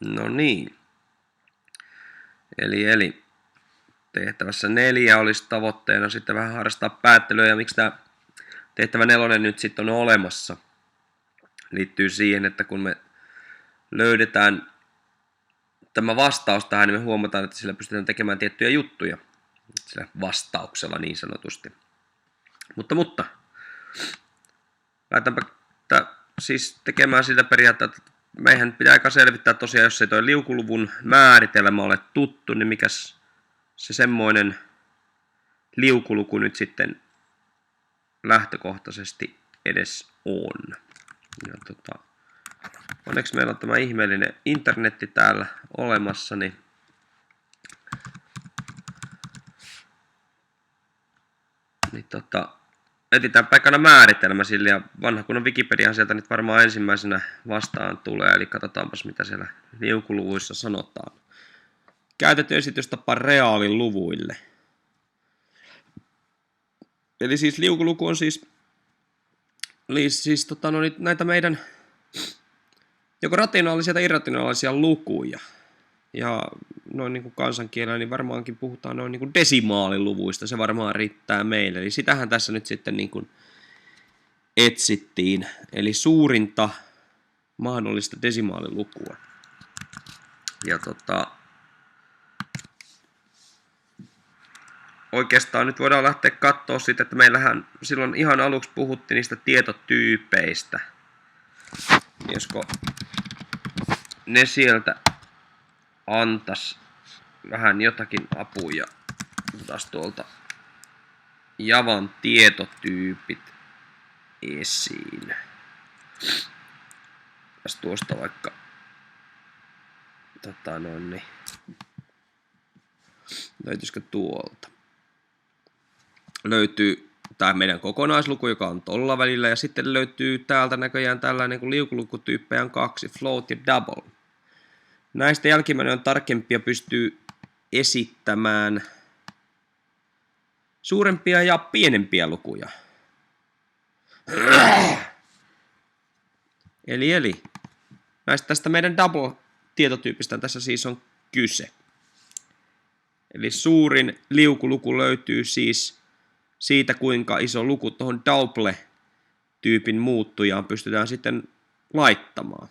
No niin. Eli tehtävässä 4 olisi tavoitteena sitten vähän harrastaa päättelyä, ja miksi tämä tehtävä 4 nyt sitten on olemassa, liittyy siihen, että kun me löydetään tämä vastaus tähän, niin me huomataan, että sillä pystytään tekemään tiettyjä juttuja sillä vastauksella niin sanotusti. Mutta lähdetäänpä siis tekemään sillä periaatteella, että meidän pitää aika selvittää tosiaan, jos ei tuo liukuluvun määritelmä ole tuttu, niin mikäs se semmoinen liukuluku nyt sitten lähtökohtaisesti edes on. Ja onneksi meillä on tämä ihmeellinen internetti täällä olemassa, niin etsitään paikana määritelmä sille, ja vanha kunnon Wikipediahan sieltä nyt varmaan ensimmäisenä vastaan tulee, eli katsotaanpas mitä siellä liukuluvuissa sanotaan. Käytetty esitystapa reaaliluvuille. Eli siis liukuluku on siis näitä meidän joko rationaalisia tai irrationaalisia lukuja. Ja noin niin kuin kansankielellä niin varmaankin puhutaan noin niin kuin desimaaliluvuista, se varmaan riittää meille. Eli sitähän tässä nyt sitten niin kuin etsittiin, eli suurinta mahdollista desimaalilukua. Ja oikeastaan nyt voidaan lähteä katsoa siitä, että meillähän silloin ihan aluksi puhuttiin niistä tietotyypeistä. Josko ne sieltä antas vähän jotakin apuja. Taas tuolta Javan tietotyypit esiin. Tässä tuosta vaikka löytyisikö tuolta? Löytyy tämä meidän kokonaisluku, joka on tolla välillä, ja sitten löytyy täältä näköjään tällainen kuin liukulukutyyppejä on 2, float ja double. Näistä jälkimmäinen on tarkempia, pystyy esittämään suurempia ja pienempiä lukuja. Eli tästä meidän double-tietotyypistä tässä siis on kyse. Eli suurin liukuluku löytyy siis siitä, kuinka iso luku tuohon double-tyypin muuttujaan pystytään sitten laittamaan.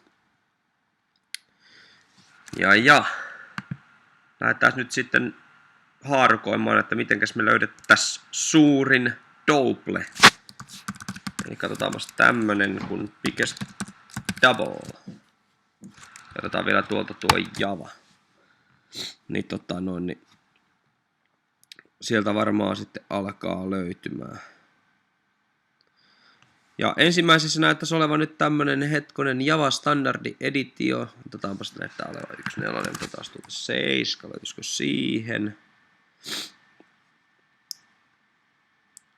Ja lähdetään nyt sitten haarukoimaan, että mitenkäs me löydettäisiin suurin double. Eli katsotaanpas tämmönen kuin biggest double. Katsotaan vielä tuolta tuo Java. Niin sieltä varmaan sitten alkaa löytymään. Ja ensimmäisessä näyttäisi olevan nyt tämmönen hetkonen Java Standardi Editio. Otetaanpas näyttää olevan 1.4. Otetaan tuolta 7. Löytyisikö siihen?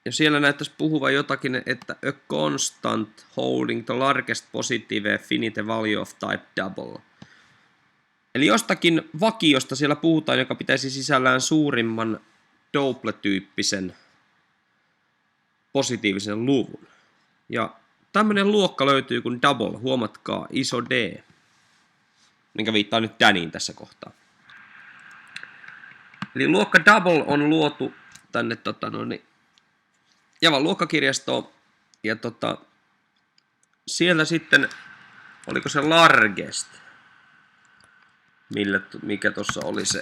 Ja siellä näyttäisi puhuvan jotakin, että a constant holding the largest positive finite value of type double. Eli jostakin vakiosta siellä puhutaan, joka pitäisi sisällään suurimman double-tyyppisen positiivisen luvun. Ja tämmöinen luokka löytyy kuin double, huomatkaa, iso D, minkä viittaa nyt Daniin tässä kohtaa. Eli luokka double on luotu tänne Javan luokkakirjastoon, ja siellä sitten, oliko se largest, mikä tuossa oli se,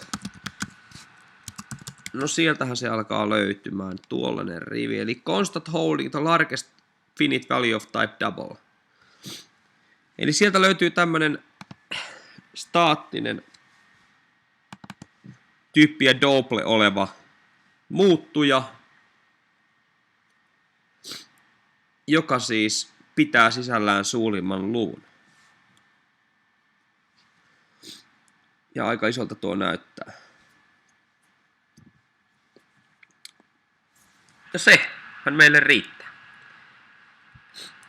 no sieltähän se alkaa löytymään, tuollainen rivi, eli constant holding the largest finite value of type double. Eli sieltä löytyy tämmönen staattinen tyyppiä double oleva muuttuja, joka siis pitää sisällään suurimman luvun. Ja aika isolta tuo näyttää. Ja sehän meille riittää.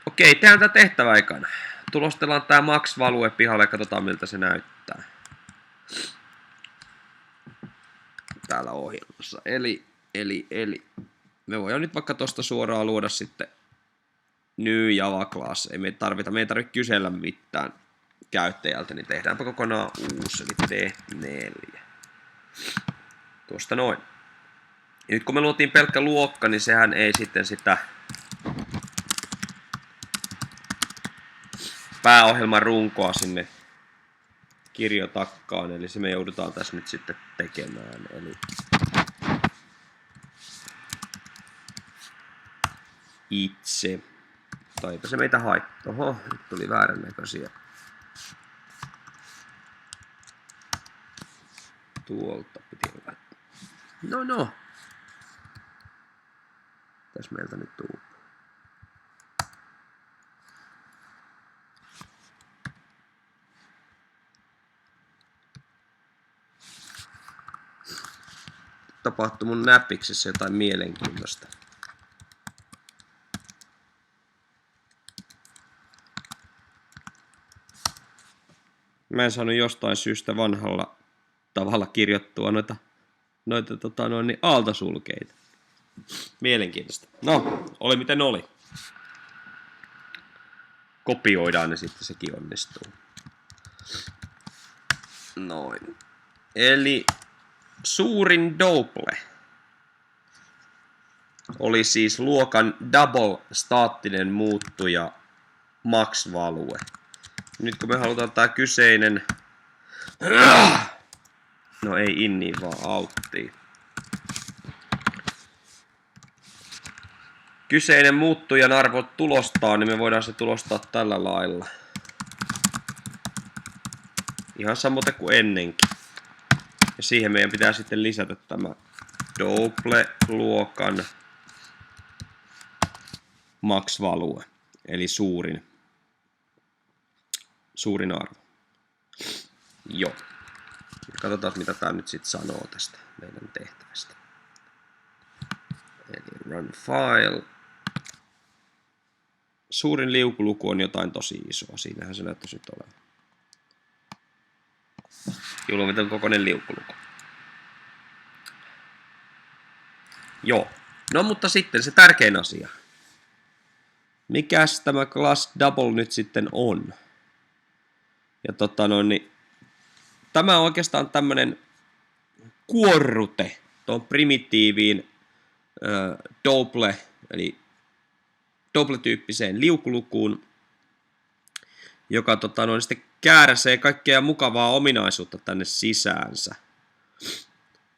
Okei, tehdään tätä tehtävä aikana. Tulostellaan tää max-value pihalle ja katsotaan miltä se näyttää. Täällä ohjelmassa. Eli. Me voidaan nyt vaikka tosta suoraan luoda sitten New Java Class. Ei tarvitse kysellä mitään. käyttäjältä, niin tehdäänpä kokonaan uusi, eli T4. Tuosta noin. Ja nyt kun me luotiin pelkkä luokka, niin sehän ei sitten sitä pääohjelman runkoa sinne kirjoitakkaan, eli se me joudutaan tässä nyt sitten tekemään. Eli itse. Tai eipä se meitä haittaa. Oho, nyt tuli väärän näköisiä. Tuolta piti olla. No. Mitäs meiltä nyt tuu? Tapahtui mun näpiksessä jotain mielenkiintoista. Mä en saanut jostain syystä vanhalla tavalla kirjoittua noita aaltosulkeita. Mielenkiintoista. No, oli miten oli. Kopioidaan ne sitten, sekin onnistuu. Noin. Eli suurin double oli siis luokan double staattinen muuttuja max value. Nyt kun me halutaan tää kyseinen, no ei inni vaan outtiin. Kyseinen muuttujan arvo tulostaa, niin me voidaan se tulostaa tällä lailla. Ihan samoin kuin ennenkin. Ja siihen meidän pitää sitten lisätä tämä double-luokan max value, eli suurin arvo. Joo. Katsotaan mitä tää nyt sitten sanoo tästä meidän tehtävästä. Eli run file. Suurin liukuluku on jotain tosi isoa. Siinähän se näyttäisi nyt olevan. Julmiton kokoinen liukuluku. Joo. No mutta sitten se tärkein asia. Mikäs tämä class double nyt sitten on? Ja niin tämä on oikeastaan tämmönen kuorrute tuon primitiiviin double, eli double-tyyppiseen liukulukuun, joka sitten kääräsee kaikkea mukavaa ominaisuutta tänne sisäänsä.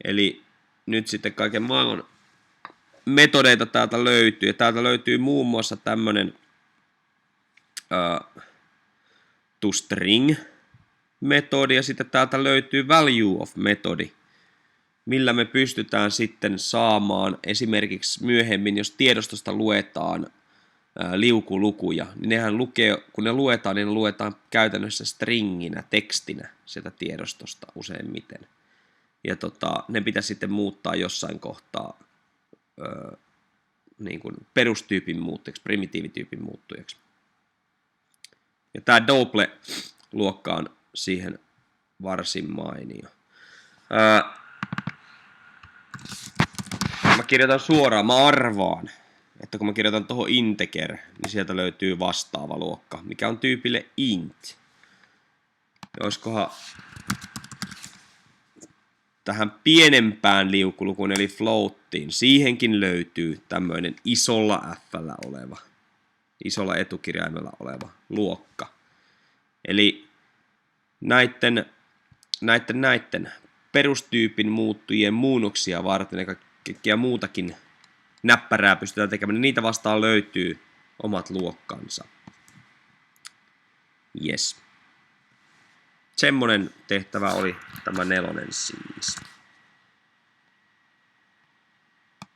Eli nyt sitten kaiken maailman metodeita täältä löytyy. Ja täältä löytyy muun muassa tämmönen toString-metodi ja sitten täältä löytyy value of-metodi, millä me pystytään sitten saamaan esimerkiksi myöhemmin, jos tiedostosta luetaan liukulukuja, niin nehän kun ne luetaan, niin ne luetaan käytännössä stringinä, tekstinä sieltä tiedostosta useimmiten. Ja ne pitäisi sitten muuttaa jossain kohtaa niin kuin perustyypin muuttujaksi, primitiivityypin muuttujaksi. Ja tämä double-luokka on siihen varsin mainio. Mä kirjoitan suoraan, mä arvaan, että kun mä kirjoitan tuohon integer, niin sieltä löytyy vastaava luokka, mikä on tyypille int. Ja olisikohan tähän pienempään liukulukuun, eli floattiin, siihenkin löytyy tämmöinen isolla f-llä oleva, isolla etukirjaimella oleva luokka. Eli näitten perustyypin muuttujien muunnoksia varten ja kaikkea muutakin näppärää pystytään tekemään, niin niitä vastaan löytyy omat luokkansa. Yes. Semmonen tehtävä oli tämä 4 siis.